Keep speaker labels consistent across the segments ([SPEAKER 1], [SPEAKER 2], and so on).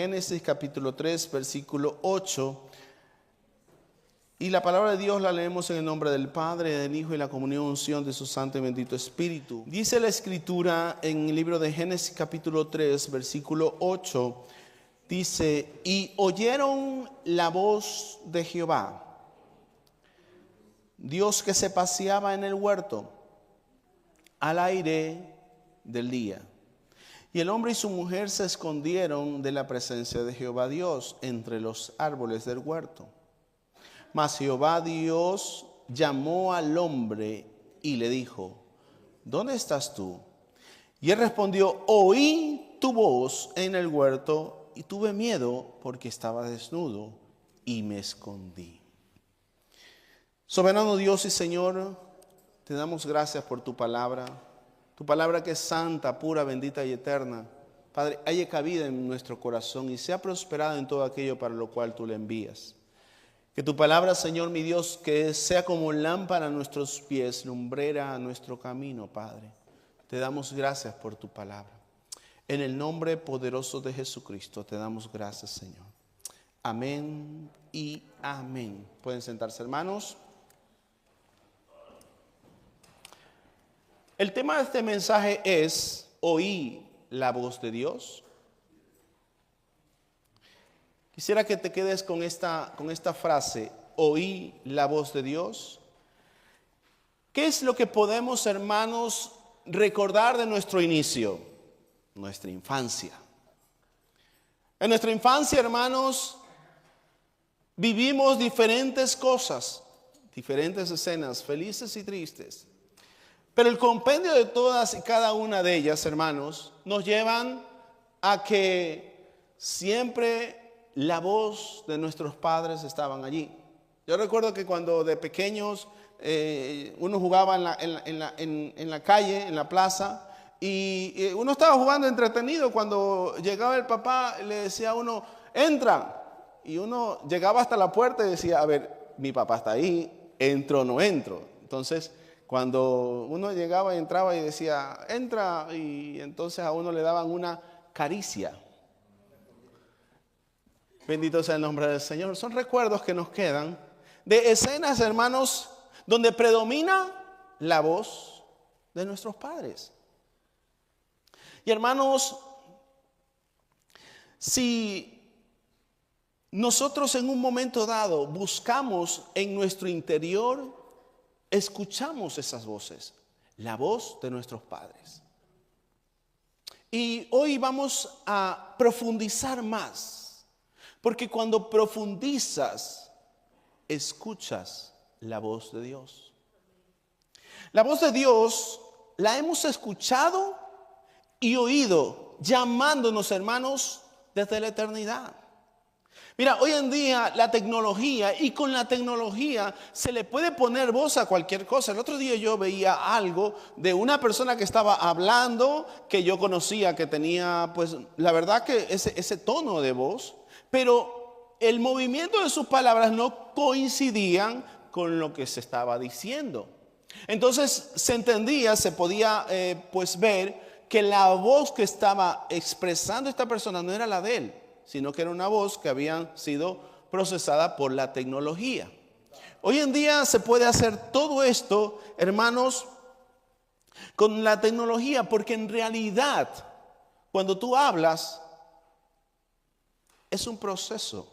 [SPEAKER 1] Génesis capítulo 3, versículo 8. Y la palabra de Dios la leemos en el nombre del Padre, del Hijo y la comunión unción de su Santo y bendito Espíritu. Dice la Escritura en el libro de Génesis capítulo 3, versículo 8. Dice, y oyeron la voz de Jehová, Dios que se paseaba en el huerto al aire del día. Y el hombre y su mujer se escondieron de la presencia de Jehová Dios entre los árboles del huerto. Mas Jehová Dios llamó al hombre y le dijo, ¿dónde estás tú? Y él respondió, oí tu voz en el huerto y tuve miedo porque estaba desnudo y me escondí. Soberano Dios y Señor, te damos gracias por tu palabra que es santa, pura, bendita y eterna. Padre, haya cabida en nuestro corazón y sea prosperada en todo aquello para lo cual tú le envías. Que tu palabra, Señor mi Dios, que sea como lámpara a nuestros pies, lumbrera a nuestro camino, Padre. Te damos gracias por tu palabra. En el nombre poderoso de Jesucristo te damos gracias, Señor. Amén y amén. Pueden sentarse, hermanos. El tema de este mensaje es, ¿oí la voz de Dios? Quisiera que te quedes con esta frase, oí la voz de Dios. ¿Qué es lo que podemos, hermanos, recordar de nuestro inicio? Nuestra infancia. En nuestra infancia, hermanos, vivimos diferentes cosas, diferentes escenas, felices y tristes. Pero el compendio de todas y cada una de ellas, hermanos, nos llevan a que siempre la voz de nuestros padres estaban allí. Yo recuerdo que cuando de pequeños uno jugaba en la calle, en la plaza, y uno estaba jugando entretenido. Cuando llegaba el papá, le decía a uno, entra. Y uno llegaba hasta la puerta y decía, a ver, mi papá está ahí, ¿entro o no entro? Entonces, cuando uno llegaba y entraba y decía, entra, y entonces a uno le daban una caricia. Bendito sea el nombre del Señor. Son recuerdos que nos quedan de escenas, hermanos, donde predomina la voz de nuestros padres. Y hermanos, si nosotros en un momento dado buscamos en nuestro interior, escuchamos esas voces, la voz de nuestros padres. Y hoy vamos a profundizar más, porque cuando profundizas, escuchas la voz de Dios. La voz de Dios la hemos escuchado y oído, llamándonos, hermanos, desde la eternidad. Mira, hoy en día la tecnología, y con la tecnología se le puede poner voz a cualquier cosa. El otro día yo veía algo de una persona que estaba hablando, que yo conocía, que tenía, pues, la verdad que ese tono de voz, pero el movimiento de sus palabras no coincidían con lo que se estaba diciendo. Entonces se entendía, se podía pues ver que la voz que estaba expresando esta persona no era la de él, sino que era una voz que había sido procesada por la tecnología. Hoy en día se puede hacer todo esto, hermanos, con la tecnología, porque en realidad, cuando tú hablas, es un proceso.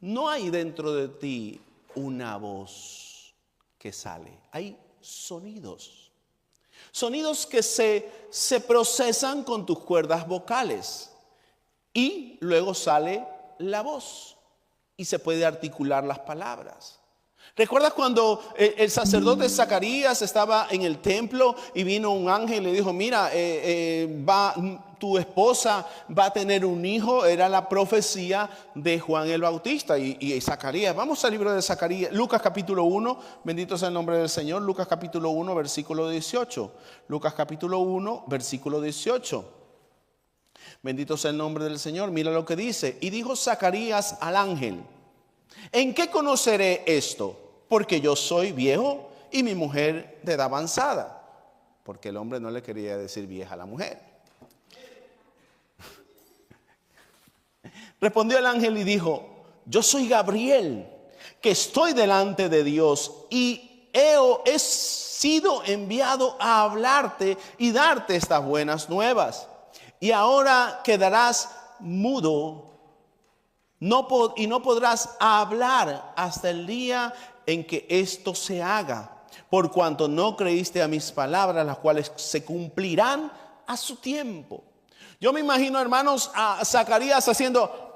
[SPEAKER 1] No hay dentro de ti una voz que sale, hay sonidos. Sonidos que se procesan con tus cuerdas vocales. Y luego sale la voz y se puede articular las palabras. ¿Recuerdas cuando el sacerdote Zacarías estaba en el templo y vino un ángel y le dijo, mira, tu esposa va a tener un hijo? Era la profecía de Juan el Bautista y Zacarías. Vamos al libro de Zacarías, Lucas capítulo 1, bendito sea el nombre del Señor. Lucas capítulo 1, versículo 18. Lucas capítulo 1, versículo 18. Bendito sea el nombre del Señor. Mira lo que dice. Y dijo Zacarías al ángel, ¿en qué conoceré esto? Porque yo soy viejo y mi mujer de edad avanzada. Porque el hombre no le quería decir vieja a la mujer. Respondió el ángel y dijo: yo soy Gabriel, que estoy delante de Dios y he sido enviado a hablarte y darte estas buenas nuevas. Y ahora quedarás mudo y no podrás hablar hasta el día en que esto se haga, por cuanto no creíste a mis palabras, las cuales se cumplirán a su tiempo. Yo me imagino, hermanos, a Zacarías haciendo...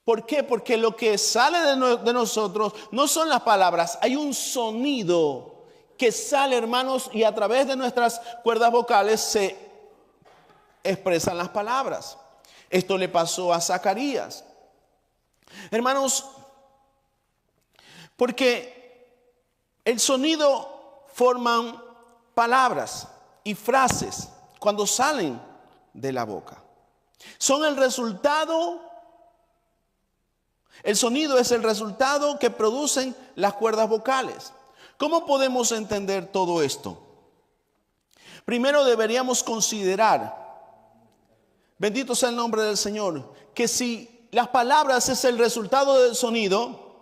[SPEAKER 1] ¿Por qué? Porque lo que sale de nosotros no son las palabras, hay un sonido que sale, hermanos, y a través de nuestras cuerdas vocales se expresan las palabras. Esto le pasó a Zacarías. Hermanos, porque el sonido forman palabras y frases cuando salen de la boca. Son el resultado. El sonido es el resultado que producen las cuerdas vocales. ¿Cómo podemos entender todo esto? Primero deberíamos considerar, bendito sea el nombre del Señor, que si las palabras es el resultado del sonido,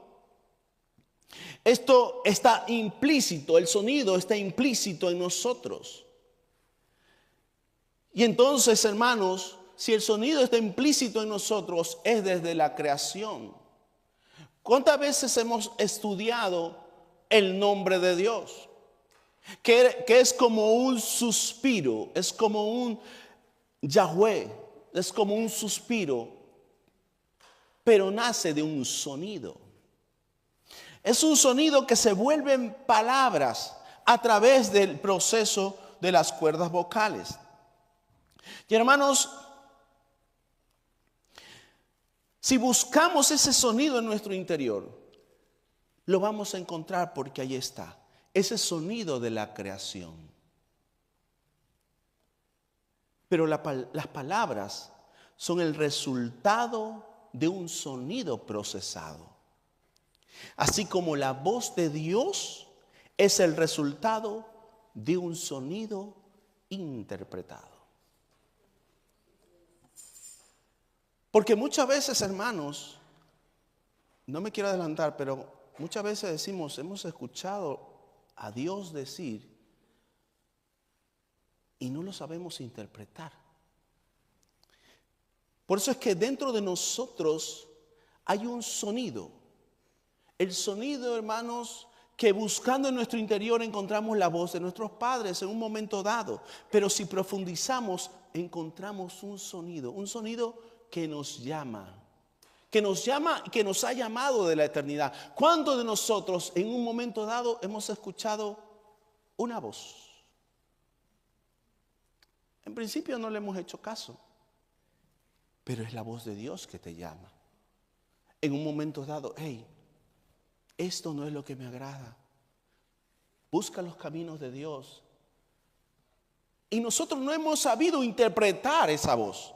[SPEAKER 1] esto está implícito, el sonido está implícito en nosotros. Y entonces, hermanos, si el sonido está implícito en nosotros, es desde la creación. ¿Cuántas veces hemos estudiado el nombre de Dios? Que es como un suspiro, es como un Yahweh, es como un suspiro, pero nace de un sonido. Es un sonido que se vuelve en palabras a través del proceso de las cuerdas vocales. Y hermanos, si buscamos ese sonido en nuestro interior, lo vamos a encontrar porque ahí está, ese sonido de la creación. Pero las palabras son el resultado de un sonido procesado. Así como la voz de Dios es el resultado de un sonido interpretado. Porque muchas veces, hermanos, no me quiero adelantar, pero muchas veces decimos, hemos escuchado a Dios decir y no lo sabemos interpretar. Por eso es que dentro de nosotros hay un sonido. El sonido, hermanos, que buscando en nuestro interior encontramos la voz de nuestros padres en un momento dado. Pero si profundizamos, encontramos un sonido que nos llama, que nos ha llamado de la eternidad. ¿Cuántos de nosotros en un momento dado hemos escuchado una voz? En principio no le hemos hecho caso, pero es la voz de Dios que te llama. En un momento dado, hey, esto no es lo que me agrada. Busca los caminos de Dios. Y nosotros no hemos sabido interpretar esa voz.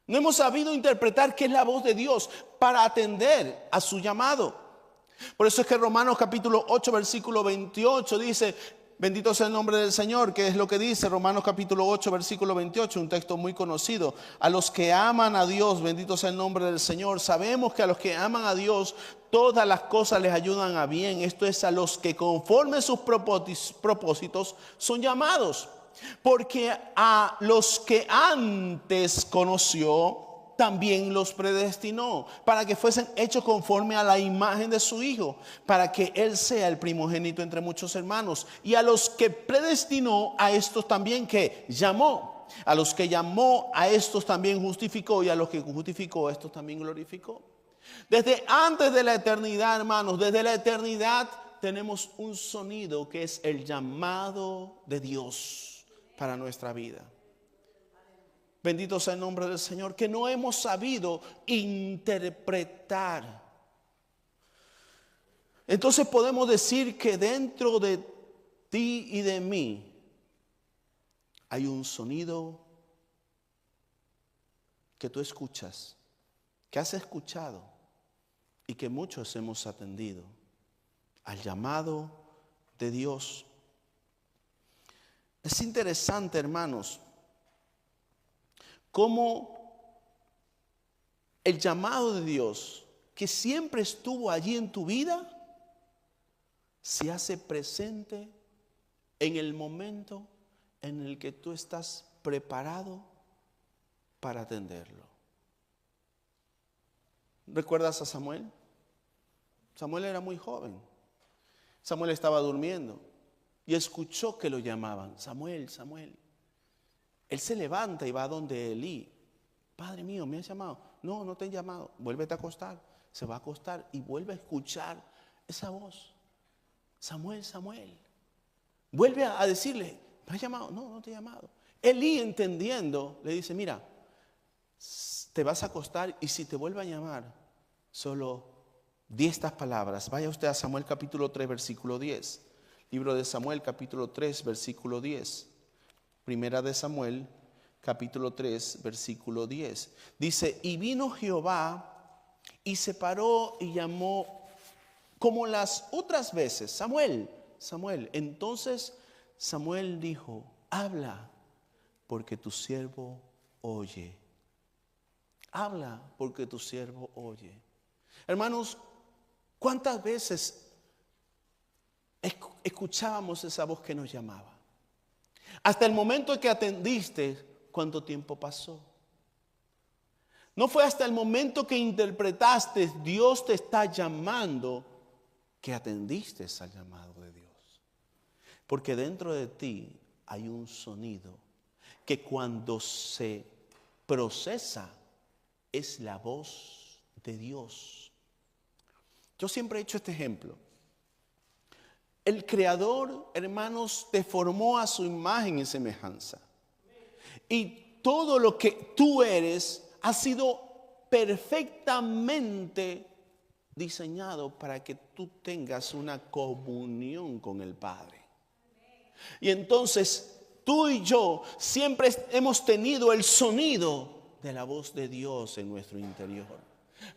[SPEAKER 1] No hemos sabido interpretar qué es la voz de Dios para atender a su llamado. Por eso es que Romanos capítulo 8 versículo 28 dice, bendito sea el nombre del Señor, que es lo que dice Romanos capítulo 8 versículo 28, un texto muy conocido. A los que aman a Dios, bendito sea el nombre del Señor. Sabemos que a los que aman a Dios, todas las cosas les ayudan a bien. Esto es a los que conforme sus propósitos son llamados. Porque a los que antes conoció, también los predestinó para que fuesen hechos conforme a la imagen de su Hijo, para que Él sea el primogénito entre muchos hermanos. Y a los que predestinó, a estos también que llamó. A los que llamó, a estos también justificó. Y a los que justificó, a estos también glorificó. Desde antes de la eternidad, hermanos, desde la eternidad tenemos un sonido que es el llamado de Dios para nuestra vida. Bendito sea el nombre del Señor, que no hemos sabido interpretar. Entonces podemos decir que dentro de ti y de mí hay un sonido que tú escuchas, que has escuchado y que muchos hemos atendido al llamado de Dios. Es interesante, hermanos, cómo el llamado de Dios, que siempre estuvo allí en tu vida, se hace presente en el momento en el que tú estás preparado para atenderlo. ¿Recuerdas a Samuel? Samuel era muy joven. Samuel estaba durmiendo y escuchó que lo llamaban. Samuel, Samuel. Él se levanta y va donde Elí. Padre mío, ¿me has llamado? No, no te he llamado. Vuélvete a acostar. Se va a acostar y vuelve a escuchar esa voz. Samuel, Samuel. Vuelve a decirle, ¿me has llamado? No, no te he llamado. Elí, entendiendo, le dice, mira, te vas a acostar y si te vuelve a llamar, solo di estas palabras. Vaya usted a Samuel capítulo 3, versículo 10. Libro de Samuel capítulo 3, versículo 10. Primera de Samuel capítulo 3, versículo 10. Dice, y vino Jehová y se paró y llamó como las otras veces, Samuel, Samuel. Entonces Samuel dijo, habla, porque tu siervo oye. Habla, porque tu siervo oye. Hermanos, ¿cuántas veces escuchábamos esa voz que nos llamaba? Hasta el momento en que atendiste, ¿cuánto tiempo pasó? No fue hasta el momento que interpretaste, Dios te está llamando, que atendiste al llamado de Dios. Porque dentro de ti hay un sonido que cuando se procesa es la voz de Dios. Yo siempre he hecho este ejemplo. El Creador, hermanos, te formó a su imagen y semejanza. Y todo lo que tú eres ha sido perfectamente diseñado para que tú tengas una comunión con el Padre. Y entonces tú y yo siempre hemos tenido el sonido de la voz de Dios en nuestro interior,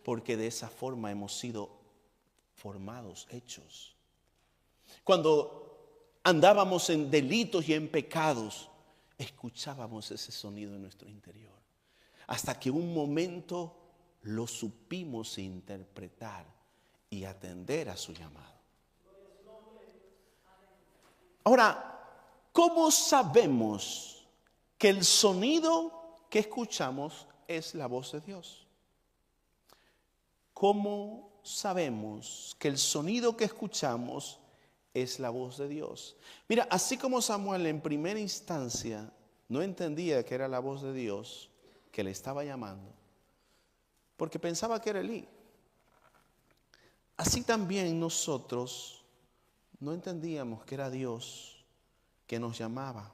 [SPEAKER 1] porque de esa forma hemos sido formados, hechos. Cuando andábamos en delitos y en pecados, escuchábamos ese sonido en nuestro interior, hasta que un momento lo supimos interpretar y atender a su llamado. Ahora, ¿cómo sabemos que el sonido que escuchamos es la voz de Dios? ¿Cómo sabemos que el sonido que escuchamos es la voz de Dios? Mira, así como Samuel en primera instancia no entendía que era la voz de Dios que le estaba llamando, porque pensaba que era Elí, así también nosotros no entendíamos que era Dios que nos llamaba.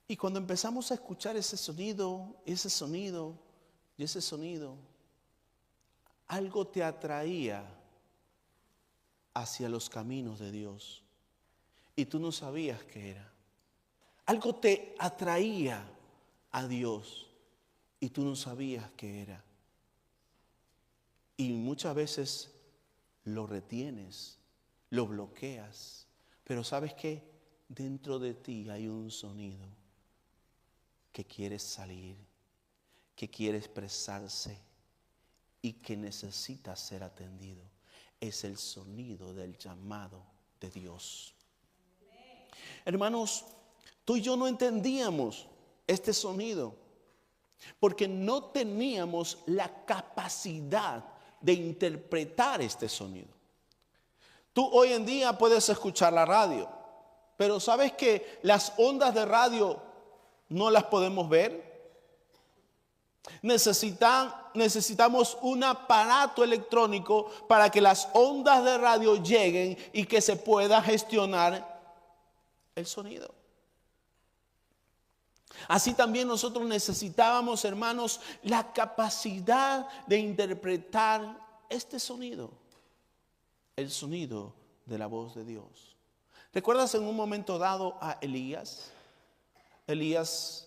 [SPEAKER 1] Y cuando empezamos a escuchar ese sonido, algo te atraía hacia los caminos de Dios y tú no sabías qué era. Algo te atraía a Dios y tú no sabías qué era. Y muchas veces lo retienes, lo bloqueas, pero ¿sabes qué? Dentro de ti hay un sonido que quiere salir, que quiere expresarse y que necesita ser atendido. Es el sonido del llamado de Dios. Hermanos, tú y yo no entendíamos este sonido porque no teníamos la capacidad de interpretar este sonido. Tú hoy en día puedes escuchar la radio, pero ¿sabes que las ondas de radio no las podemos ver? Necesitamos un aparato electrónico para que las ondas de radio lleguen y que se pueda gestionar el sonido. Así también nosotros necesitábamos, hermanos, la capacidad de interpretar este sonido, el sonido de la voz de Dios. ¿Recuerdas en un momento dado a Elías? Elías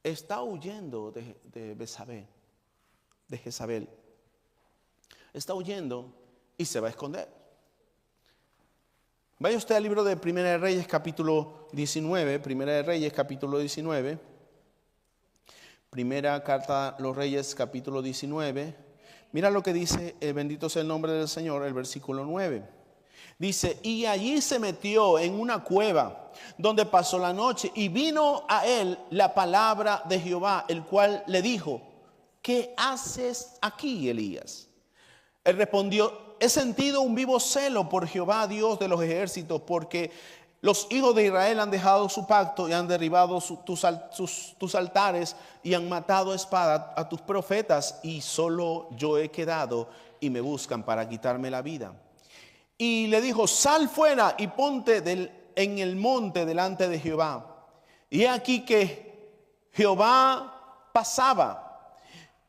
[SPEAKER 1] está huyendo de Jezabel. Está huyendo y se va a esconder. Vaya usted al libro de Primera de Reyes capítulo 19, Primera de Reyes capítulo 19. Primera carta a los Reyes, capítulo 19. Mira lo que dice, bendito sea el nombre del Señor, el versículo 9. Dice, y allí se metió en una cueva donde pasó la noche, y vino a él la palabra de Jehová, el cual le dijo, ¿qué haces aquí, Elías? Él respondió, he sentido un vivo celo por Jehová, Dios de los ejércitos, porque los hijos de Israel han dejado su pacto y han derribado tus altares y han matado a espada a tus profetas, y solo yo he quedado y me buscan para quitarme la vida. Y le dijo, sal fuera y ponte en el monte delante de Jehová. Y he aquí que Jehová pasaba,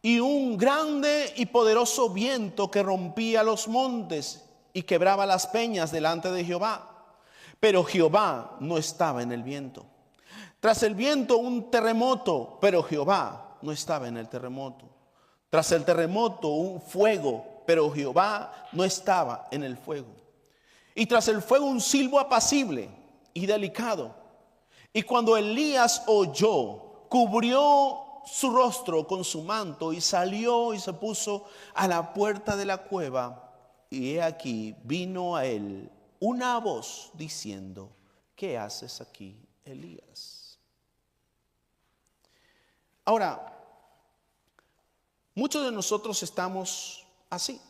[SPEAKER 1] y un grande y poderoso viento que rompía los montes y quebraba las peñas delante de Jehová. Pero Jehová no estaba en el viento. Tras el viento un terremoto, pero Jehová no estaba en el terremoto. Tras el terremoto un fuego, pero Jehová no estaba en el fuego. Y tras el fuego un silbo apacible y delicado. Y cuando Elías oyó, cubrió su rostro con su manto y salió y se puso a la puerta de la cueva. Y he aquí vino a él una voz diciendo, ¿qué haces aquí, Elías? Ahora, muchos de nosotros estamos así,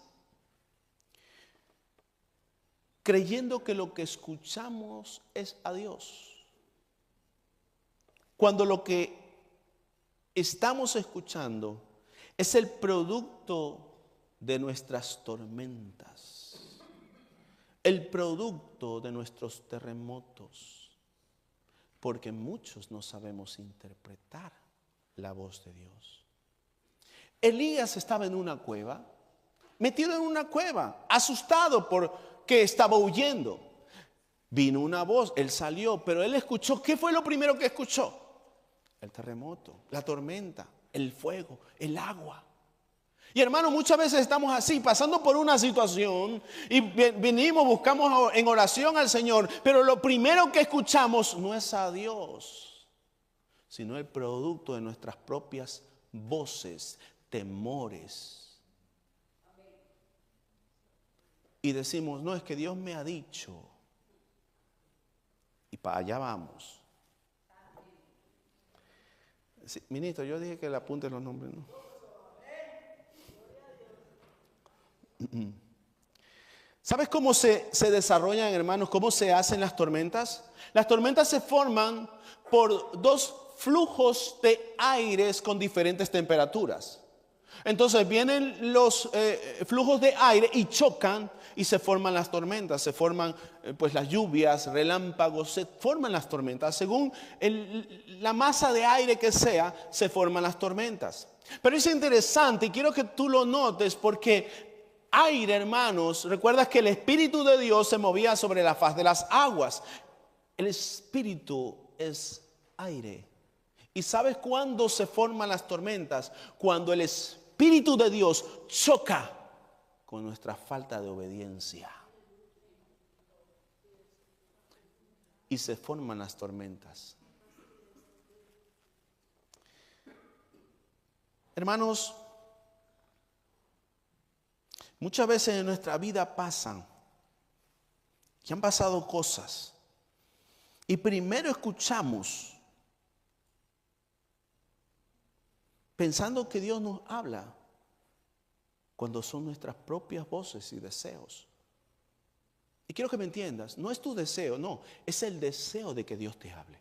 [SPEAKER 1] creyendo que lo que escuchamos es a Dios, cuando lo que estamos escuchando es el producto de nuestras tormentas, el producto de nuestros terremotos, porque muchos no sabemos interpretar la voz de Dios. Elías estaba en una cueva, metido en una cueva, asustado porque estaba huyendo. Vino una voz, él salió, pero él escuchó. ¿Qué fue lo primero que escuchó? El terremoto, la tormenta, el fuego, el agua. Y hermano, muchas veces estamos así, pasando por una situación y venimos, buscamos en oración al Señor, pero lo primero que escuchamos no es a Dios, sino el producto de nuestras propias voces, temores. Y decimos, no, es que Dios me ha dicho. Y para allá vamos. Sí, ministro, yo dije que le apunte los nombres, ¿no? ¿Sabes cómo se desarrollan, hermanos? ¿Cómo se hacen las tormentas? Las tormentas se forman por dos flujos de aires con diferentes temperaturas. Entonces vienen los flujos de aire y chocan y se forman las tormentas. Se forman pues las lluvias, relámpagos, se forman las tormentas. Según la masa de aire que sea, se forman las tormentas. Pero es interesante y quiero que tú lo notes porque aire, hermanos, recuerdas que el Espíritu de Dios se movía sobre la faz de las aguas. El Espíritu es aire. ¿Y sabes cuándo se forman las tormentas? Cuando el Espíritu de Dios choca con nuestra falta de obediencia. Y se forman las tormentas. Hermanos, muchas veces en nuestra vida pasan, que han pasado cosas, y primero escuchamos pensando que Dios nos habla, cuando son nuestras propias voces y deseos. Y quiero que me entiendas, no es tu deseo, no, es el deseo de que Dios te hable.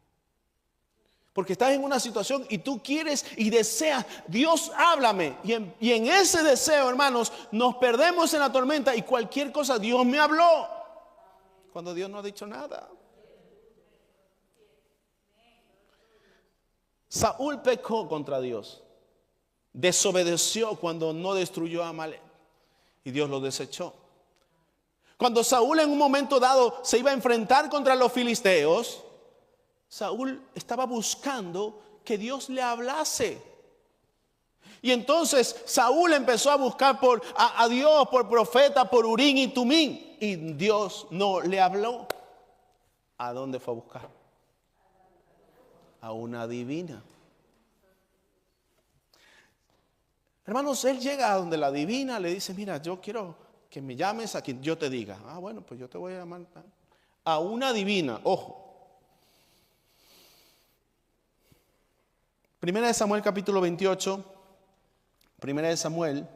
[SPEAKER 1] Porque estás en una situación y tú quieres y deseas, Dios háblame. Y en ese deseo, hermanos, nos perdemos en la tormenta y cualquier cosa, Dios me habló. Cuando Dios no ha dicho nada. Saúl pecó contra Dios. Desobedeció cuando no destruyó a Amalek. Y Dios lo desechó. Cuando Saúl en un momento dado se iba a enfrentar contra los filisteos, Saúl estaba buscando que Dios le hablase. Y entonces Saúl empezó a buscar a Dios por profeta, por Urín y Tumín. Y Dios no le habló. ¿A dónde fue a buscar? A una divina. Hermanos, él llega a donde la adivina, le dice, mira, yo quiero que me llames a quien yo te diga. Ah, bueno, pues yo te voy a llamar a una adivina, ojo. Primera de Samuel capítulo 28, Primera de Samuel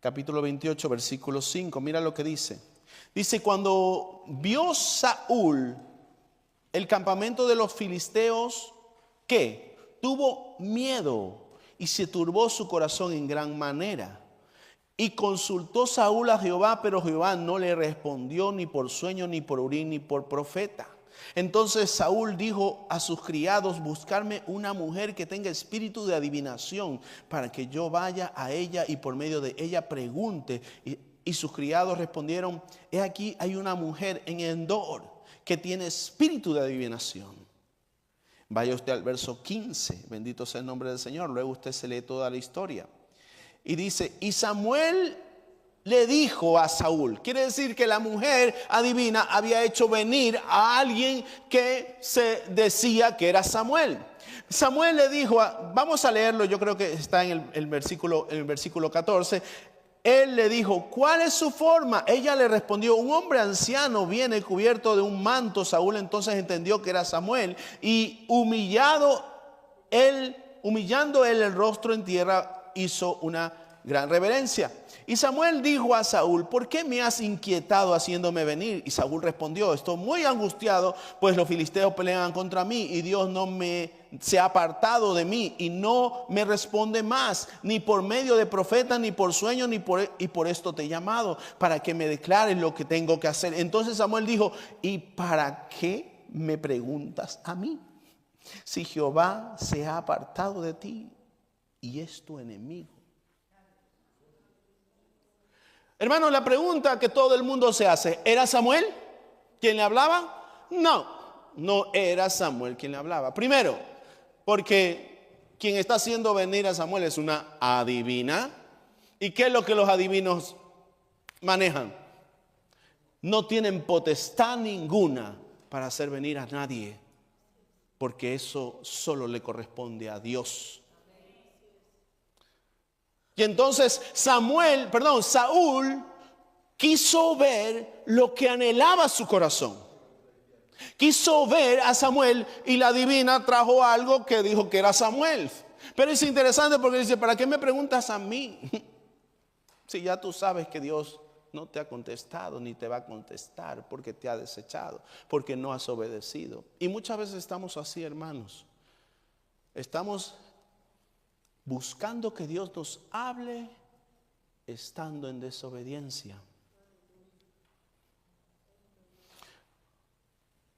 [SPEAKER 1] capítulo 28 versículo 5, mira lo que dice. Dice, cuando vio Saúl el campamento de los filisteos, ¿qué? Tuvo miedo y se turbó su corazón en gran manera. Y consultó Saúl a Jehová, pero Jehová no le respondió ni por sueño, ni por Urim, ni por profeta. Entonces Saúl dijo a sus criados, buscarme una mujer que tenga espíritu de adivinación, para que yo vaya a ella y por medio de ella pregunte. Y sus criados respondieron, he aquí hay una mujer en Endor que tiene espíritu de adivinación. Vaya usted al verso 15, bendito sea el nombre del Señor, luego usted se lee toda la historia. Y dice, y Samuel le dijo a Saúl, quiere decir que la mujer adivina había hecho venir a alguien que se decía que era Samuel. Samuel le dijo, vamos a leerlo, yo creo que está en el versículo 14. Él le dijo, ¿cuál es su forma? Ella le respondió, un hombre anciano viene cubierto de un manto. Saúl entonces entendió que era Samuel y humillando él el rostro en tierra, hizo una gran reverencia. Y Samuel dijo a Saúl, ¿por qué me has inquietado haciéndome venir? Y Saúl respondió, estoy muy angustiado, pues los filisteos pelean contra mí y Dios no se ha apartado de mí y no me responde más, ni por medio de profeta, ni por sueño, y por esto te he llamado, para que me declares lo que tengo que hacer. Entonces Samuel dijo, ¿y para qué me preguntas a mí? Si Jehová se ha apartado de ti y es tu enemigo. Hermano, la pregunta que todo el mundo se hace, ¿era Samuel quien le hablaba? No era Samuel quien le hablaba. Primero, porque quien está haciendo venir a Samuel es una adivina. ¿Y qué es lo que los adivinos manejan? No tienen potestad ninguna para hacer venir a nadie, porque eso solo le corresponde a Dios. Y entonces Saúl quiso ver lo que anhelaba su corazón. Quiso ver a Samuel y la adivina trajo algo que dijo que era Samuel. Pero es interesante porque dice, ¿para qué me preguntas a mí? Si ya tú sabes que Dios no te ha contestado ni te va a contestar porque te ha desechado, porque no has obedecido. Y muchas veces estamos así, hermanos. Estamos buscando que Dios nos hable estando en desobediencia.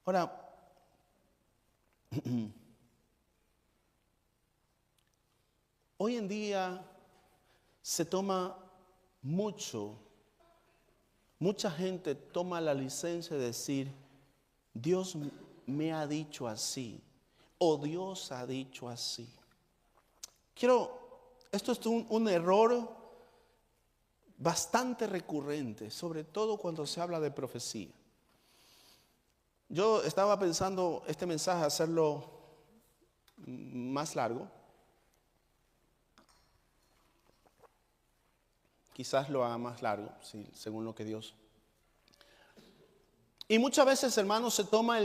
[SPEAKER 1] Ahora, hoy en día se toma mucha gente toma la licencia de decir, Dios me ha dicho así, o Dios ha dicho así. Esto es un error bastante recurrente, sobre todo cuando se habla de profecía. Yo estaba pensando este mensaje hacerlo más largo. Quizás lo haga más largo, sí, según lo que Dios. Y muchas veces, hermanos, se toma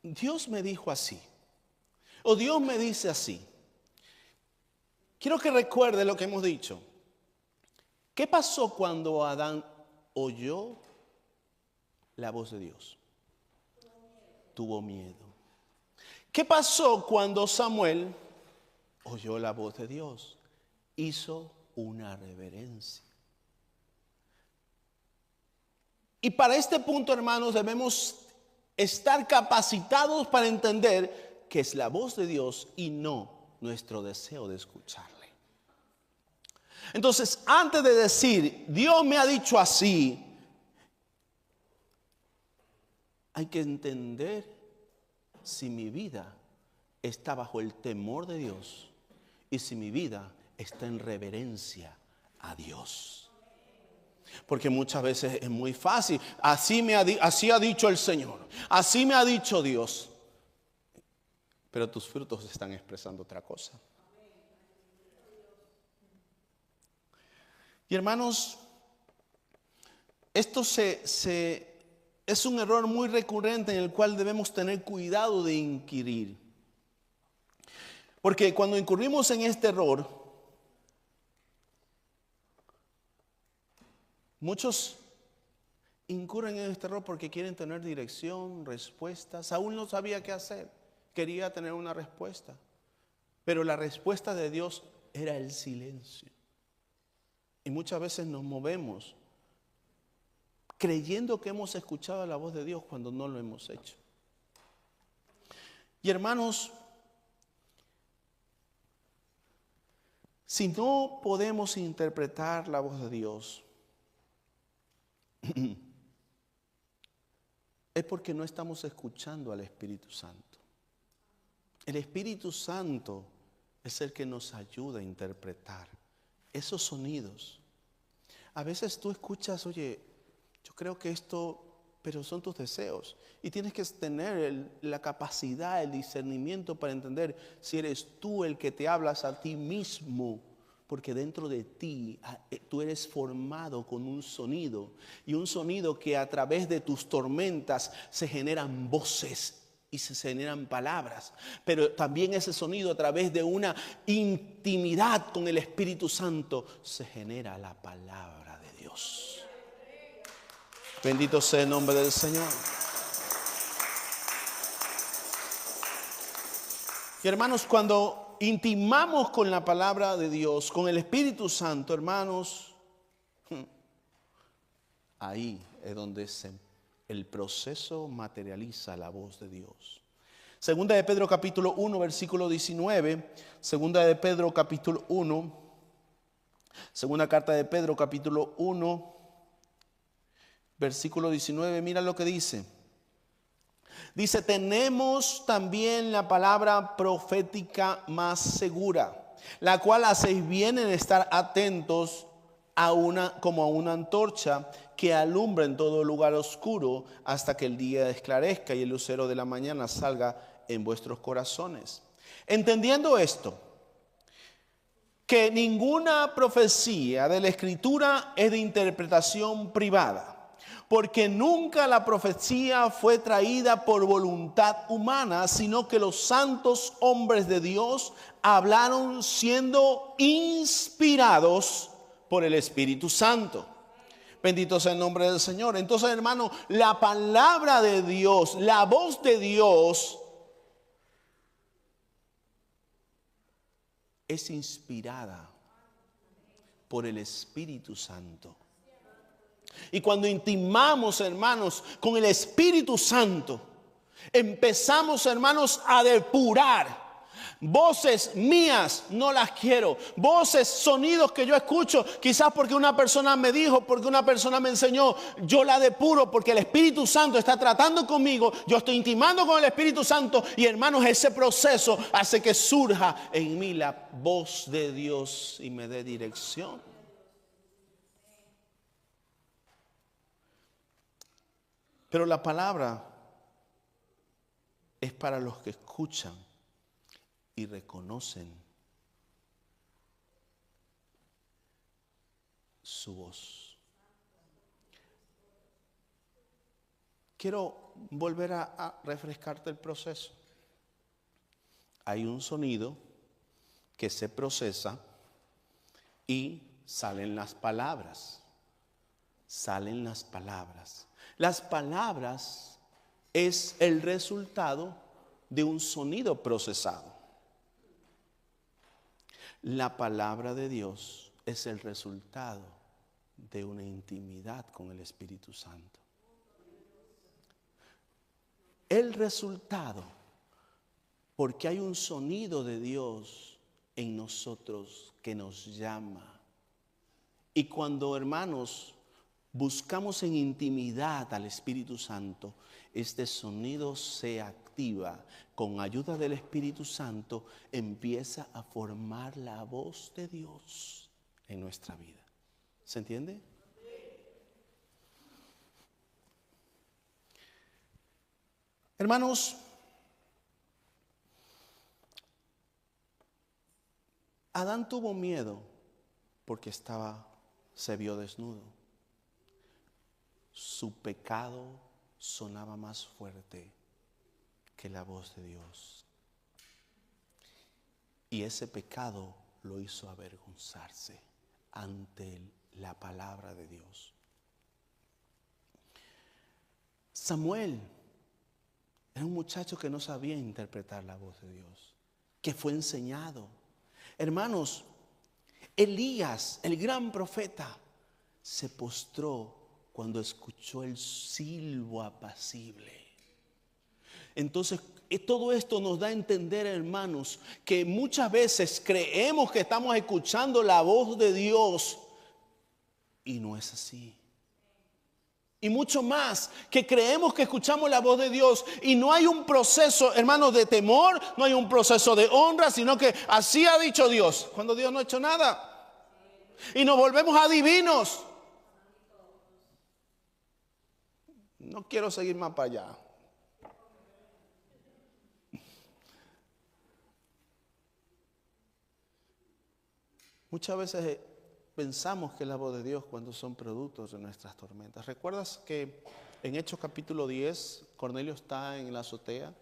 [SPEAKER 1] Dios me dijo así, o Dios me dice así. Quiero que recuerde lo que hemos dicho. ¿Qué pasó cuando Adán oyó la voz de Dios? Tuvo miedo. ¿Qué pasó cuando Samuel oyó la voz de Dios? Hizo una reverencia. Y para este punto, hermanos, debemos estar capacitados para entender que es la voz de Dios y no nuestro deseo de escucharle. Entonces, antes de decir, Dios me ha dicho así, hay que entender si mi vida está bajo el temor de Dios y si mi vida está en reverencia a Dios. Porque muchas veces es muy fácil. Así ha dicho el Señor. Así me ha dicho Dios. Pero tus frutos están expresando otra cosa. Y hermanos, esto es un error muy recurrente en el cual debemos tener cuidado de inquirir. Porque cuando incurrimos en este error, muchos incurren en este error porque quieren tener dirección, respuestas. Saúl no sabía qué hacer, quería tener una respuesta. Pero la respuesta de Dios era el silencio. Y muchas veces nos movemos creyendo que hemos escuchado la voz de Dios cuando no lo hemos hecho. Y hermanos, si no podemos interpretar la voz de Dios, es porque no estamos escuchando al Espíritu Santo. El Espíritu Santo es el que nos ayuda a interpretar esos sonidos. A veces tú escuchas, oye, yo creo que esto, pero son tus deseos. Y tienes que tener la capacidad, el discernimiento para entender si eres tú el que te hablas a ti mismo. Porque dentro de ti tú eres formado con un sonido. Y un sonido que a través de tus tormentas se generan voces y se generan palabras. Pero también ese sonido a través de una intimidad con el Espíritu Santo se genera la palabra de Dios. Bendito sea el nombre del Señor. Y hermanos, cuando intimamos con la palabra de Dios, con el Espíritu Santo, hermanos, ahí es donde el proceso materializa la voz de Dios. Segunda de Pedro capítulo 1, versículo 19. Segunda de Pedro capítulo 1. Segunda carta de Pedro capítulo 1, versículo 19. Mira lo que dice. Dice, tenemos también la palabra profética más segura, la cual hacéis bien en estar atentos como a una antorcha que alumbra en todo lugar oscuro hasta que el día esclarezca y el lucero de la mañana salga en vuestros corazones. Entendiendo esto, que ninguna profecía de la Escritura es de interpretación privada, porque nunca la profecía fue traída por voluntad humana, sino que los santos hombres de Dios hablaron siendo inspirados por el Espíritu Santo. Bendito sea el nombre del Señor. Entonces, hermano, la palabra de Dios, la voz de Dios es inspirada por el Espíritu Santo. Y cuando intimamos, hermanos, con el Espíritu Santo, empezamos, hermanos, a depurar. Voces mías no las quiero. Voces, sonidos que yo escucho, quizás porque una persona me dijo, porque una persona me enseñó, yo la depuro porque el Espíritu Santo está tratando conmigo. Yo estoy intimando con el Espíritu Santo y, hermanos, ese proceso hace que surja en mí la voz de Dios y me dé dirección. Pero la palabra es para los que escuchan y reconocen su voz. Quiero volver a refrescarte el proceso. Hay un sonido que se procesa y salen las palabras. Salen las palabras. Las palabras es el resultado de un sonido procesado. La palabra de Dios es el resultado de una intimidad con el Espíritu Santo. El resultado, porque hay un sonido de Dios en nosotros que nos llama. Y cuando, hermanos, buscamos en intimidad al Espíritu Santo, este sonido se activa. Con ayuda del Espíritu Santo empieza a formar la voz de Dios en nuestra vida. ¿Se entiende? Hermanos, Adán tuvo miedo porque estaba se vio desnudo. Su pecado sonaba más fuerte que la voz de Dios. Y ese pecado lo hizo avergonzarse ante la palabra de Dios. Samuel era un muchacho que no sabía interpretar la voz de Dios, que fue enseñado. Hermanos, Elías, el gran profeta, se postró cuando escuchó el silbo apacible. Entonces, todo esto nos da a entender, hermanos, que muchas veces creemos que estamos escuchando la voz de Dios y no es así. Y mucho más, que creemos que escuchamos la voz de Dios y no hay un proceso, hermanos, de temor, no hay un proceso de honra, sino que así ha dicho Dios, cuando Dios no ha hecho nada. Y nos volvemos adivinos. No quiero seguir más para allá. Muchas veces pensamos que es la voz de Dios cuando son productos de nuestras tormentas. ¿Recuerdas que en Hechos capítulo 10, Cornelio está en la azotea?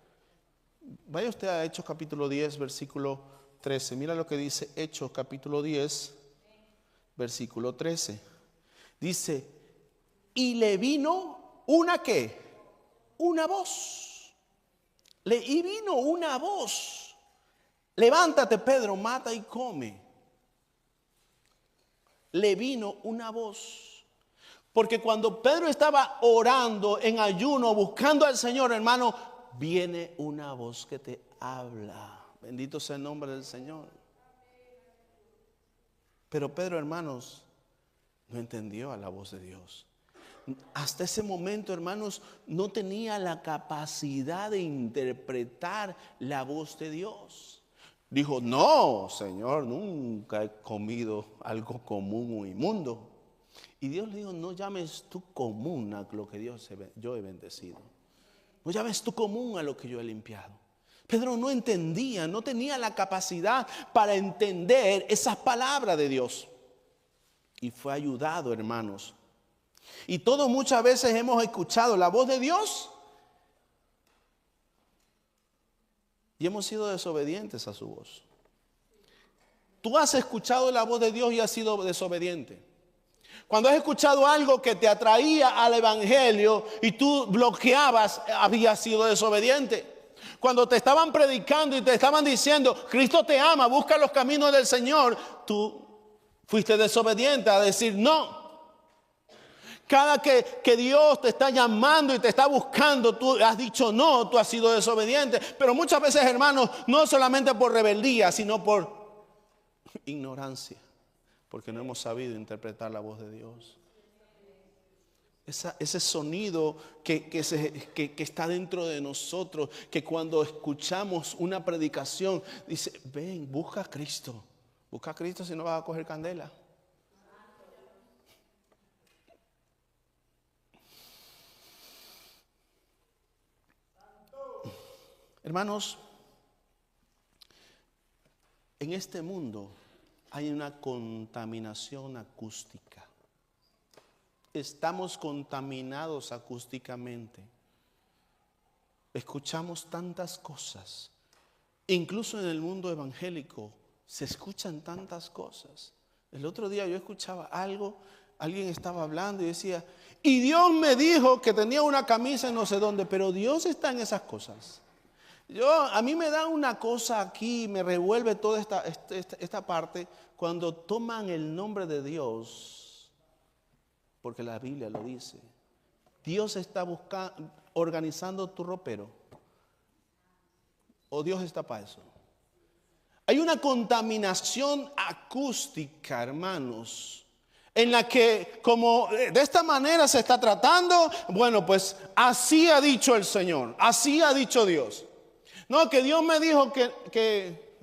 [SPEAKER 1] Vaya usted a Hechos capítulo 10, versículo 13. Mira lo que dice Hechos capítulo 10, versículo 13. Dice, y le vino una ¿qué? Una voz. Y vino una voz. Levántate, Pedro, mata y come. Le vino una voz. Porque cuando Pedro estaba orando en ayuno, buscando al Señor, hermano, viene una voz que te habla. Bendito sea el nombre del Señor. Pero Pedro, hermanos, no entendió a la voz de Dios. Hasta ese momento, hermanos, no tenía la capacidad de interpretar la voz de Dios. Dijo, no, Señor, nunca he comido algo común o inmundo. Y Dios le dijo, no llames tú común a lo que yo he bendecido. No llames tú común a lo que yo he limpiado. Pedro no entendía, no tenía la capacidad para entender esas palabras de Dios. Y fue ayudado, hermanos. Y todos muchas veces hemos escuchado la voz de Dios y hemos sido desobedientes a su voz. Tú has escuchado la voz de Dios y has sido desobediente. Cuando has escuchado algo que te atraía al evangelio y tú bloqueabas, habías sido desobediente. Cuando te estaban predicando y te estaban diciendo, Cristo te ama, busca los caminos del Señor, tú fuiste desobediente a decir no. Cada que Dios te está llamando y te está buscando, tú has dicho no, tú has sido desobediente. Pero muchas veces, hermanos, no solamente por rebeldía, sino por ignorancia. Porque no hemos sabido interpretar la voz de Dios. Ese sonido que está dentro de nosotros, que cuando escuchamos una predicación, dice, ven, busca a Cristo. Busca a Cristo si no vas a coger candela. Hermanos, en este mundo hay una contaminación acústica. Estamos contaminados acústicamente. Escuchamos tantas cosas. Incluso en el mundo evangélico se escuchan tantas cosas. El otro día yo escuchaba algo, alguien estaba hablando y decía, y Dios me dijo que tenía una camisa en no sé dónde, pero Dios está en esas cosas. A mí me da una cosa aquí, me revuelve toda esta parte cuando toman el nombre de Dios, porque la Biblia lo dice. Dios está organizando tu ropero, o Dios está para eso. Hay una contaminación acústica, hermanos, en la que como de esta manera se está tratando, bueno, pues así ha dicho el Señor, así ha dicho Dios. No, que Dios me dijo que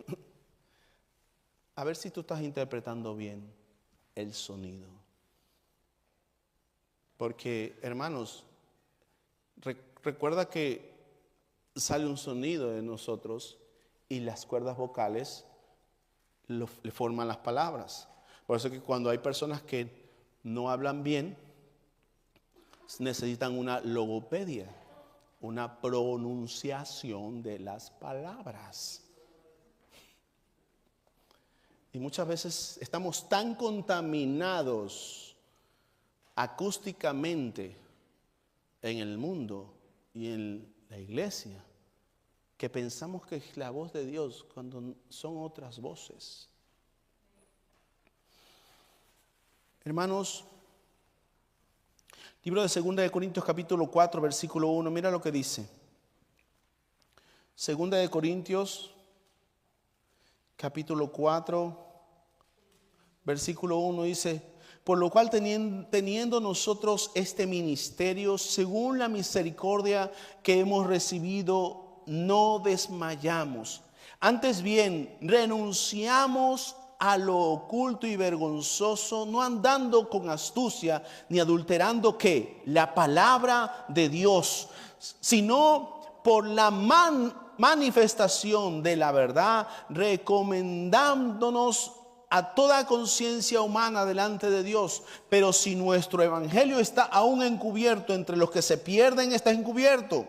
[SPEAKER 1] a ver si tú estás interpretando bien el sonido. Porque, hermanos, recuerda que sale un sonido de nosotros y las cuerdas vocales le forman las palabras. Por eso que cuando hay personas que no hablan bien, necesitan una logopedia, una pronunciación de las palabras. Y muchas veces estamos tan contaminados acústicamente en el mundo y en la iglesia que pensamos que es la voz de Dios cuando son otras voces. Hermanos, libro de 2 de Corintios capítulo 4 versículo 1, mira lo que dice. 2 de Corintios capítulo 4 versículo 1 dice: por lo cual teniendo nosotros este ministerio según la misericordia que hemos recibido, no desmayamos. Antes bien, renunciamos a lo oculto y vergonzoso, no andando con astucia ni adulterando ¿qué? La palabra de Dios, sino por la manifestación de la verdad, recomendándonos a toda conciencia humana delante de Dios. Pero si nuestro evangelio está aún encubierto, entre los que se pierden está encubierto,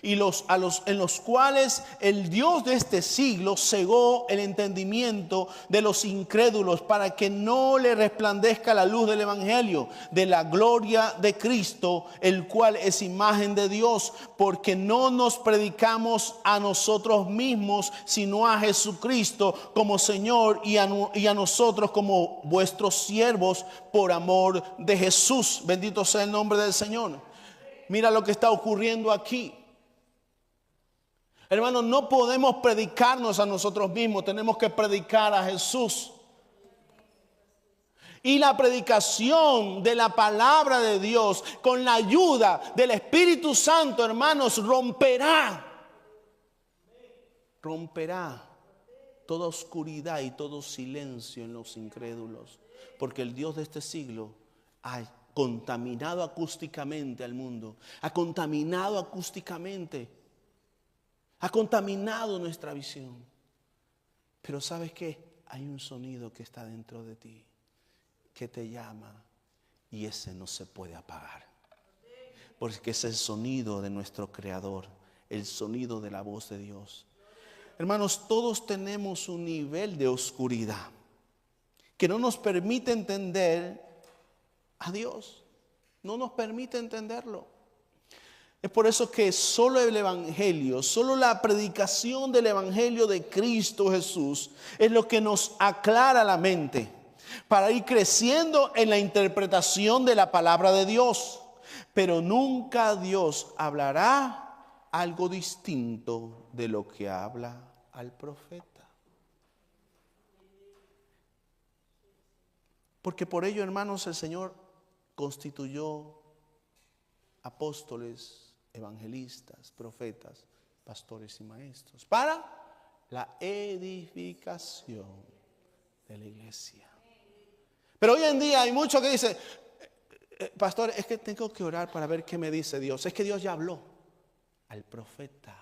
[SPEAKER 1] y en los cuales el Dios de este siglo cegó el entendimiento de los incrédulos, para que no le resplandezca la luz del evangelio de la gloria de Cristo, el cual es imagen de Dios, porque no nos predicamos a nosotros mismos, sino a Jesucristo como Señor, y a nosotros como vuestros siervos por amor de Jesús. Bendito sea el nombre del Señor. Mira lo que está ocurriendo aquí. Hermanos, no podemos predicarnos a nosotros mismos, tenemos que predicar a Jesús. Y la predicación de la palabra de Dios, con la ayuda del Espíritu Santo, hermanos, romperá toda oscuridad y todo silencio en los incrédulos. Porque el Dios de este siglo ha contaminado acústicamente al mundo, ha contaminado nuestra visión. Pero ¿sabes qué? Hay un sonido que está dentro de ti, que te llama, y ese no se puede apagar. Porque es el sonido de nuestro Creador, el sonido de la voz de Dios. Hermanos, todos tenemos un nivel de oscuridad que no nos permite entender a Dios. No nos permite entenderlo. Es por eso que solo el evangelio, solo la predicación del evangelio de Cristo Jesús es lo que nos aclara la mente para ir creciendo en la interpretación de la palabra de Dios. Pero nunca Dios hablará algo distinto de lo que habla al profeta. Porque por ello, hermanos, el Señor constituyó apóstoles, evangelistas, profetas, pastores y maestros para la edificación de la iglesia. Pero hoy en día hay muchos que dicen: pastor, es que tengo que orar para ver qué me dice Dios. Es que Dios ya habló al profeta.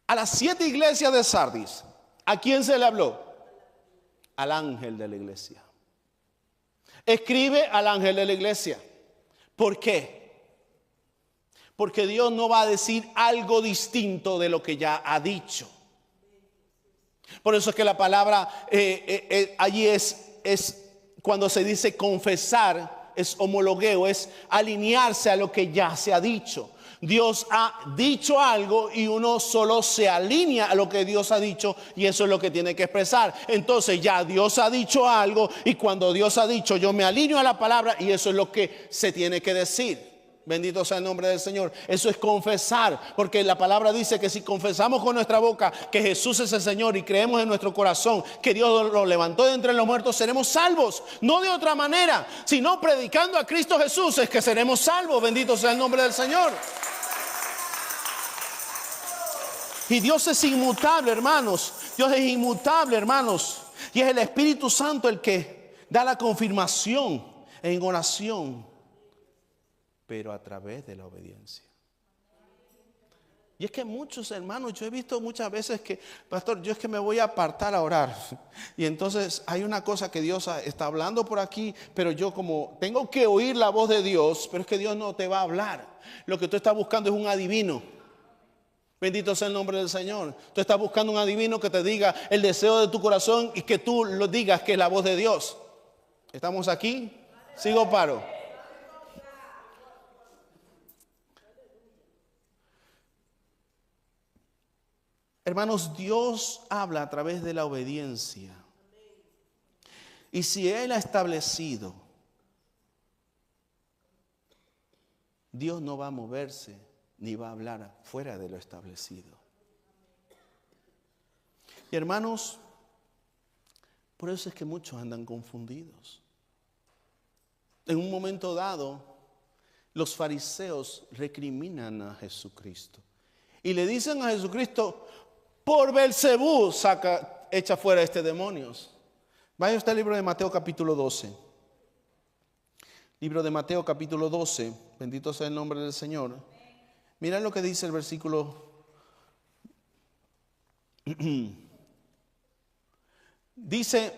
[SPEAKER 1] A las 7 iglesias de Sardis, ¿a quién se le habló? Al ángel de la iglesia. Escribe al ángel de la iglesia. ¿Por qué? Porque Dios no va a decir algo distinto de lo que ya ha dicho. Por eso es que la palabra allí es cuando se dice confesar, es homologueo, es alinearse a lo que ya se ha dicho. Dios ha dicho algo y uno solo se alinea a lo que Dios ha dicho, y eso es lo que tiene que expresar. Entonces ya Dios ha dicho algo, y cuando Dios ha dicho, yo me alineo a la palabra, y eso es lo que se tiene que decir. Bendito sea el nombre del Señor. Eso es confesar, porque la palabra dice que si confesamos con nuestra boca que Jesús es el Señor y creemos en nuestro corazón que Dios lo levantó de entre los muertos, seremos salvos. No de otra manera, sino predicando a Cristo Jesús es que seremos salvos. Bendito sea el nombre del Señor. Y Dios es inmutable, hermanos. Dios es inmutable, hermanos. Y es el Espíritu Santo el que da la confirmación en oración, pero a través de la obediencia. Y es que muchos hermanos, yo he visto muchas veces que, pastor, yo es que me voy a apartar a orar. Y entonces hay una cosa que Dios está hablando por aquí, pero yo como tengo que oír la voz de Dios, pero es que Dios no te va a hablar. Lo que tú estás buscando es un adivino. Bendito sea el nombre del Señor. Tú estás buscando un adivino que te diga el deseo de tu corazón y que tú lo digas que es la voz de Dios. ¿Estamos aquí? ¿Sigo o paro? Hermanos, Dios habla a través de la obediencia. Y si Él ha establecido, Dios no va a moverse ni va a hablar fuera de lo establecido. Y hermanos, por eso es que muchos andan confundidos. En un momento dado, los fariseos recriminan a Jesucristo y le dicen a Jesucristo: por Belcebú echa fuera este demonios. Vaya usted al libro de Mateo capítulo 12. Libro de Mateo capítulo 12. Bendito sea el nombre del Señor. Mira lo que dice el versículo. Dice,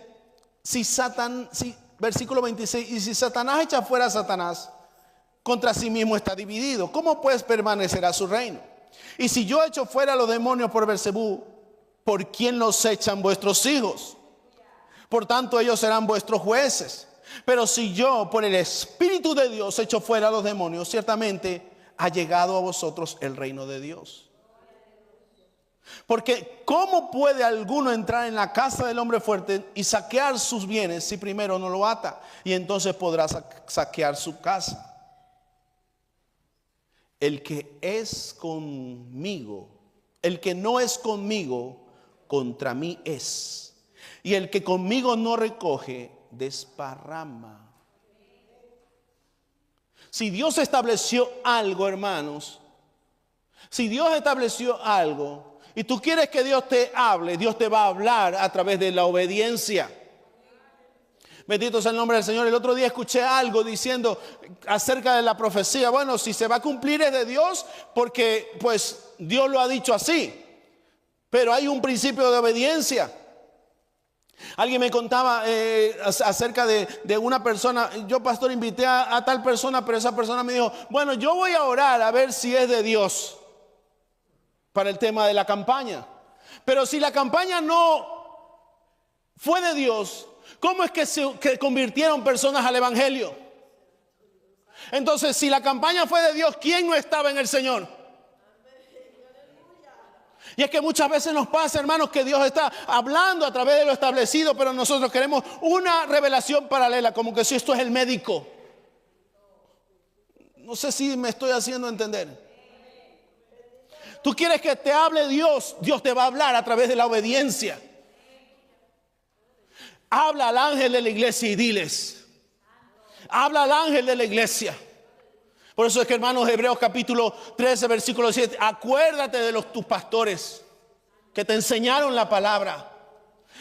[SPEAKER 1] versículo 26, y si Satanás echa fuera a Satanás, contra sí mismo está dividido. ¿Cómo pues permanecerá su reino? Y si yo echo fuera a los demonios por Belcebú, ¿por quién los echan vuestros hijos? Por tanto, ellos serán vuestros jueces. Pero si yo por el Espíritu de Dios echo fuera a los demonios, ciertamente ha llegado a vosotros el reino de Dios. Porque ¿cómo puede alguno entrar en la casa del hombre fuerte y saquear sus bienes si primero no lo ata? Y entonces podrá saquear su casa. El que es conmigo, el que no es conmigo, contra mí es. Y el que conmigo no recoge, desparrama. Si Dios estableció algo, hermanos, si Dios estableció algo y tú quieres que Dios te hable, Dios te va a hablar a través de la obediencia. Bendito sea el nombre del Señor. El otro día escuché algo diciendo acerca de la profecía. Bueno, si se va a cumplir es de Dios, porque pues Dios lo ha dicho así. Pero hay un principio de obediencia. Alguien me contaba acerca de una persona. Yo, pastor, invité a tal persona, pero esa persona me dijo: bueno, yo voy a orar a ver si es de Dios para el tema de la campaña. Pero si la campaña no fue de Dios, ¿cómo es que se convirtieron personas al evangelio? Entonces, si la campaña fue de Dios, ¿quién no estaba en el Señor? Y es que muchas veces nos pasa, hermanos, que Dios está hablando a través de lo establecido, pero nosotros queremos una revelación paralela, como que si esto es el médico. No sé si me estoy haciendo entender. Tú quieres que te hable Dios, Dios te va a hablar a través de la obediencia. Habla al ángel de la iglesia y diles. Habla al ángel de la iglesia. Por eso es que, hermanos, Hebreos capítulo 13, versículo 7, acuérdate de tus pastores que te enseñaron la palabra.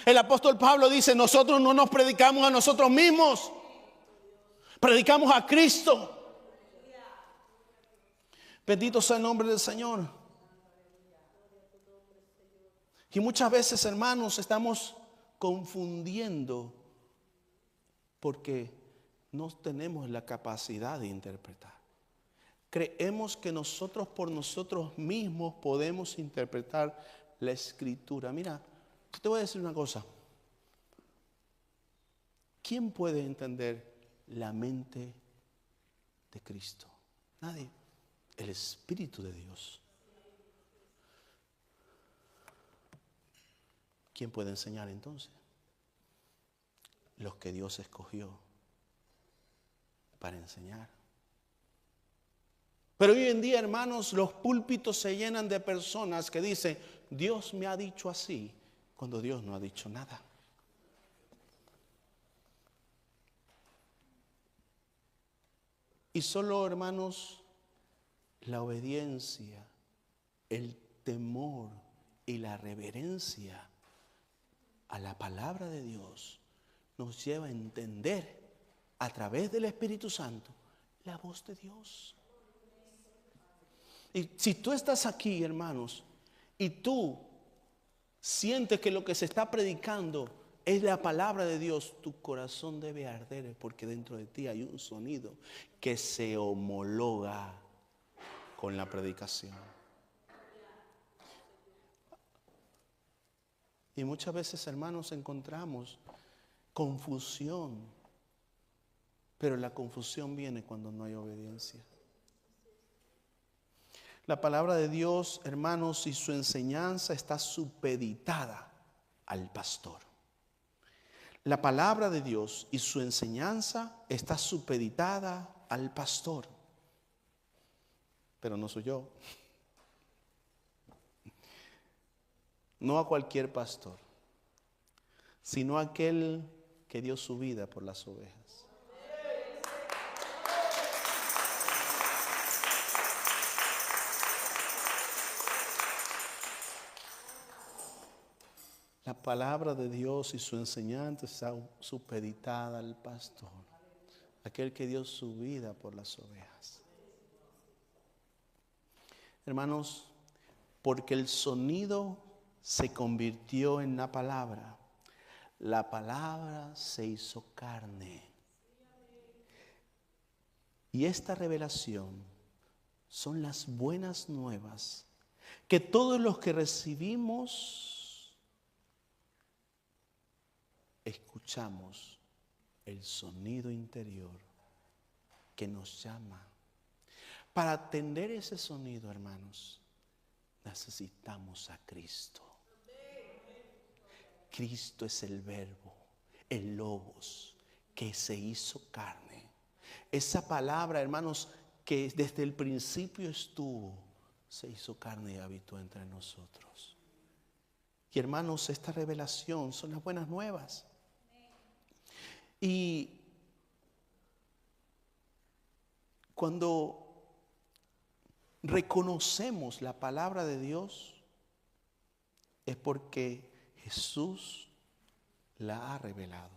[SPEAKER 1] El apóstol Pablo dice: nosotros no nos predicamos a nosotros mismos, predicamos a Cristo. Bendito sea el nombre del Señor. Y muchas veces, hermanos, estamos confundiendo porque no tenemos la capacidad de interpretar. Creemos que nosotros por nosotros mismos podemos interpretar la Escritura. Mira, yo te voy a decir una cosa. ¿Quién puede entender la mente de Cristo? Nadie. El Espíritu de Dios. ¿Quién puede enseñar entonces? Los que Dios escogió para enseñar. Pero hoy en día, hermanos, los púlpitos se llenan de personas que dicen: Dios me ha dicho así, cuando Dios no ha dicho nada. Y solo, hermanos, la obediencia, el temor y la reverencia a la palabra de Dios nos lleva a entender a través del Espíritu Santo la voz de Dios. Y si tú estás aquí, hermanos, y tú sientes que lo que se está predicando es la palabra de Dios, tu corazón debe arder porque dentro de ti hay un sonido que se homologa con la predicación. Y muchas veces, hermanos, encontramos confusión, pero la confusión viene cuando no hay obediencia. La palabra de Dios, hermanos, y su enseñanza está supeditada al pastor. La palabra de Dios y su enseñanza está supeditada al pastor. Pero no soy yo. No a cualquier pastor, sino a aquel que dio su vida por las ovejas. La palabra de Dios y su enseñanza está supeditada al pastor, aquel que dio su vida por las ovejas. Hermanos, porque el sonido se convirtió en la palabra se hizo carne. Y esta revelación son las buenas nuevas que todos los que recibimos escuchamos el sonido interior que nos llama. Para atender ese sonido, hermanos, necesitamos a Cristo. Cristo es el verbo, el logos, que se hizo carne. Esa palabra, hermanos, que desde el principio estuvo, se hizo carne y habitó entre nosotros. Y hermanos, esta revelación son las buenas nuevas. Y cuando reconocemos la palabra de Dios, es porque Jesús la ha revelado.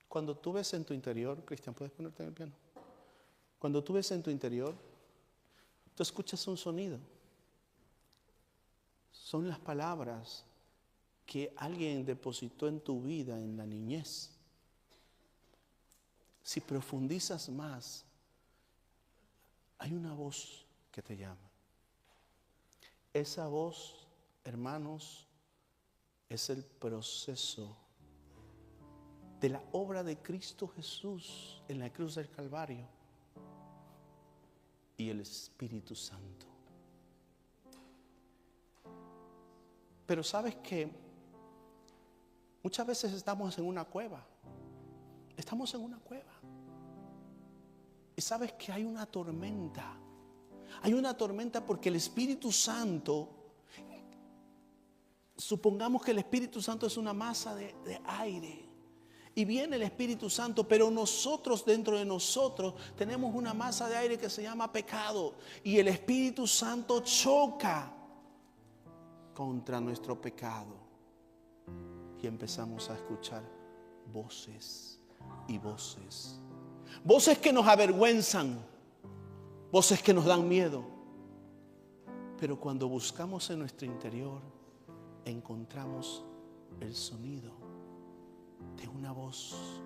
[SPEAKER 1] Cuando tú ves en tu interior, Cristian, ¿puedes ponerte en el piano? Cuando tú ves en tu interior, tú escuchas un sonido. Son las palabras que alguien depositó en tu vida en la niñez. Si profundizas más, hay una voz que te llama. Esa voz, hermanos, es el proceso de la obra de Cristo Jesús en la cruz del Calvario y el Espíritu Santo. Pero sabes que muchas veces estamos en una cueva. Estamos en una cueva. Y sabes que hay una tormenta. Hay una tormenta porque el Espíritu Santo, supongamos que el Espíritu Santo es una masa de aire. Y viene el Espíritu Santo, pero nosotros, dentro de nosotros, tenemos una masa de aire que se llama pecado. Y el Espíritu Santo choca contra nuestro pecado. Y empezamos a escuchar voces y voces. Voces que nos avergüenzan. Voces que nos dan miedo. Pero cuando buscamos en nuestro interior, encontramos el sonido de una voz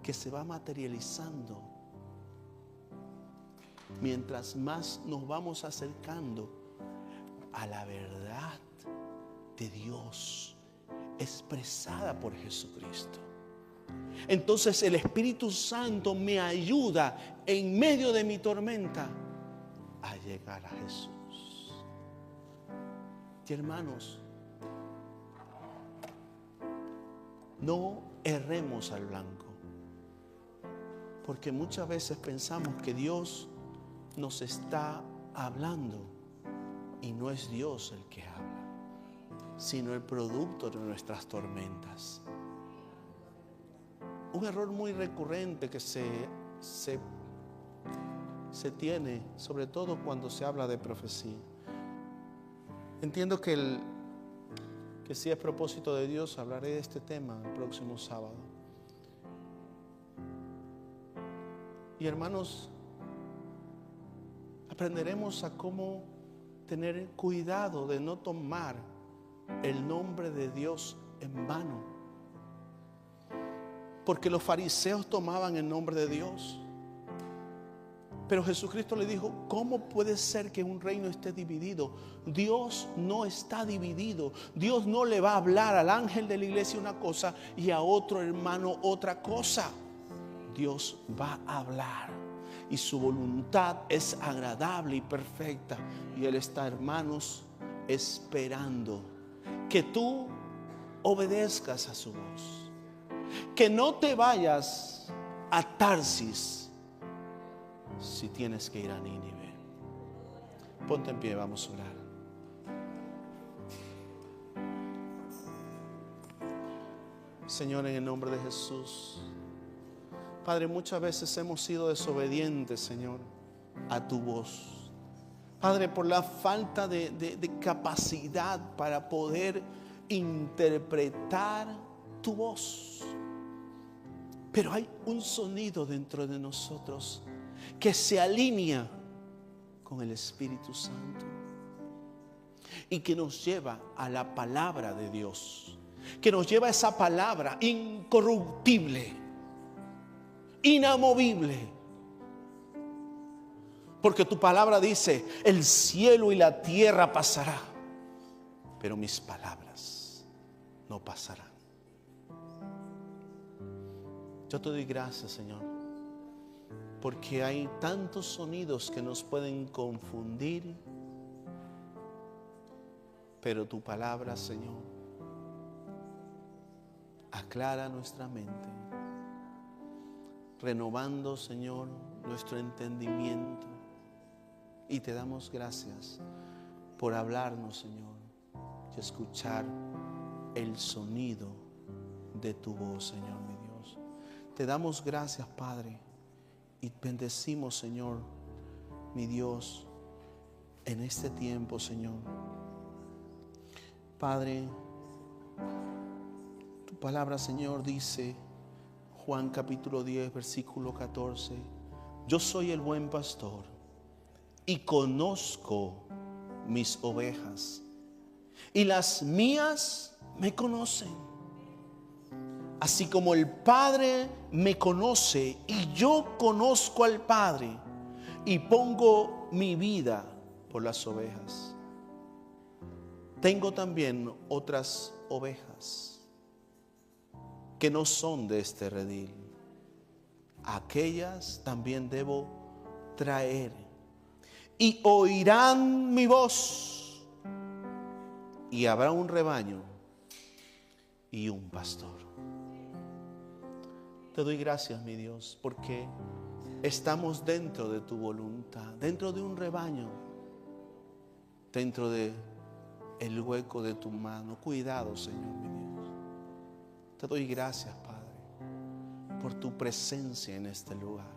[SPEAKER 1] que se va materializando mientras más nos vamos acercando a la verdad de Dios expresada por Jesucristo. Entonces el Espíritu Santo me ayuda en medio de mi tormenta a llegar a Jesús. Y hermanos, no erremos al blanco, porque muchas veces pensamos que Dios nos está hablando y no es Dios el que habla, sino el producto de nuestras tormentas. Un error muy recurrente que se tiene, sobre todo cuando se habla de profecía. Entiendo que si es propósito de Dios, hablaré de este tema el próximo sábado. Y hermanos, aprenderemos a cómo tener cuidado de no tomar el nombre de Dios en vano. Porque los fariseos tomaban el nombre de Dios. Pero Jesucristo le dijo: ¿cómo puede ser que un reino esté dividido? Dios no está dividido. Dios no le va a hablar al ángel de la iglesia una cosa y a otro hermano otra cosa. Dios va a hablar y su voluntad es agradable y perfecta. Y Él está, hermanos, esperando que tú obedezcas a su voz. Que no te vayas a Tarsis si tienes que ir a Nínive. Ponte en pie, vamos a orar. Señor, en el nombre de Jesús, Padre, muchas veces hemos sido desobedientes, Señor, a tu voz. Padre, por la falta de capacidad para poder interpretar tu voz. Pero hay un sonido dentro de nosotros que se alinea con el Espíritu Santo y que nos lleva a la palabra de Dios, que nos lleva a esa palabra incorruptible, inamovible. Porque tu palabra dice: el cielo y la tierra pasará, pero mis palabras no pasarán. Yo te doy gracias, Señor, porque hay tantos sonidos que nos pueden confundir, pero tu palabra, Señor, aclara nuestra mente, renovando, Señor, nuestro entendimiento. Y te damos gracias por hablarnos, Señor, y escuchar el sonido de tu voz, Señor, mi Dios. Te damos gracias, Padre, y bendecimos, Señor, mi Dios, en este tiempo, Señor. Padre, tu palabra, Señor, dice, Juan capítulo 10, versículo 14: yo soy el buen pastor y conozco mis ovejas, y las mías me conocen. Así como el Padre me conoce y yo conozco al Padre, y pongo mi vida por las ovejas. Tengo también otras ovejas que no son de este redil. Aquellas también debo traer, y oirán mi voz, y habrá un rebaño y un pastor. Te doy gracias, mi Dios, porque estamos dentro de tu voluntad, dentro de un rebaño, dentro de el hueco de tu mano. Cuidado, Señor, mi Dios. Te doy gracias, Padre, por tu presencia en este lugar.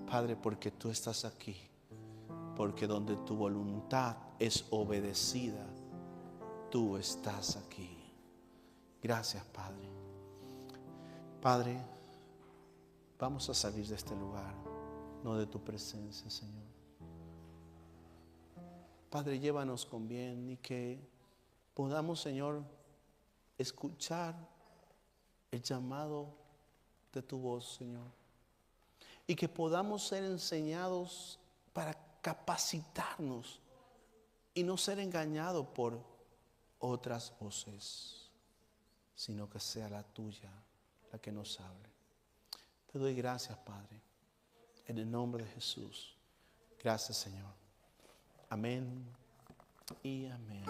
[SPEAKER 1] Padre, porque tú estás aquí, porque donde tu voluntad es obedecida, tú estás aquí. Gracias, Padre. Padre, vamos a salir de este lugar, no de tu presencia, Señor. Padre, llévanos con bien y que podamos, Señor, escuchar el llamado de tu voz, Señor. Y que podamos ser enseñados para capacitarnos y no ser engañados por otras voces, sino que sea la tuya la que nos hable. Te doy gracias, Padre, en el nombre de Jesús. Gracias, Señor. Amén y amén.